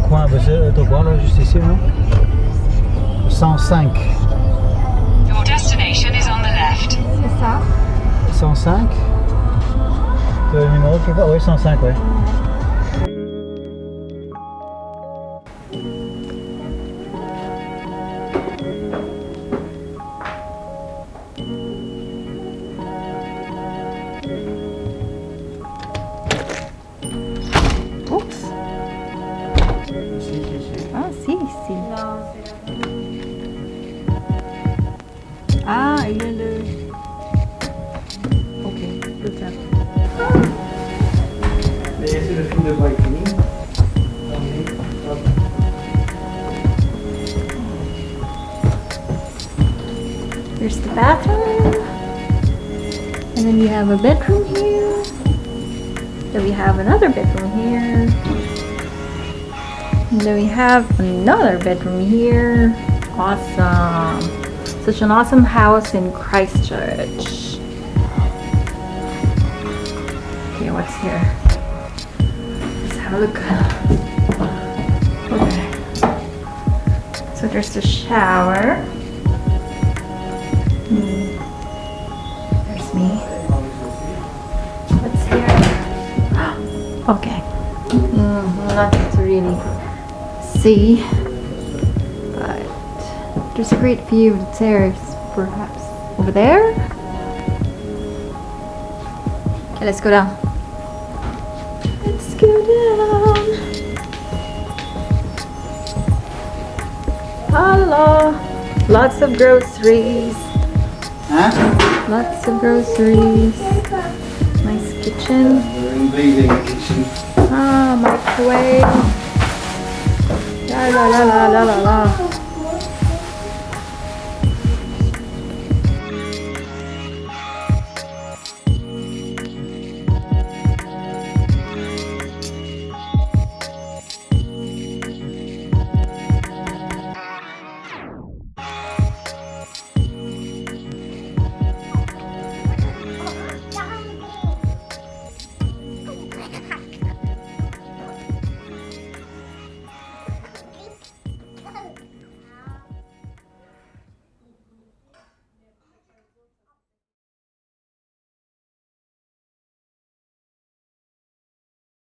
coin, bah, c'est attends, voir là, juste ici, non 105. Your destination is on the left. C'est ça. 105. Le numéro quelque part? Oui, 105, ouais. Oups. Ah, si, ici. Ah, il y a le... Ok, peut-être. Mais c'est le film de Viking. Here's the bathroom. And then you have a bedroom here. Then we have another bedroom here. And then we have another bedroom here. Awesome. Such an awesome house in Christchurch. Okay, what's here? Let's have a look. Okay. So there's the shower. There's me. What's here? Okay. Nothing to really see. But there's a great view of the terrace, perhaps. Over there? Okay, let's go down. Let's go down. Hello. Lots of groceries. Hein? Lots of groceries. Nice kitchen. Bleeding kitchen. Ah, microwave. La la la la la la la.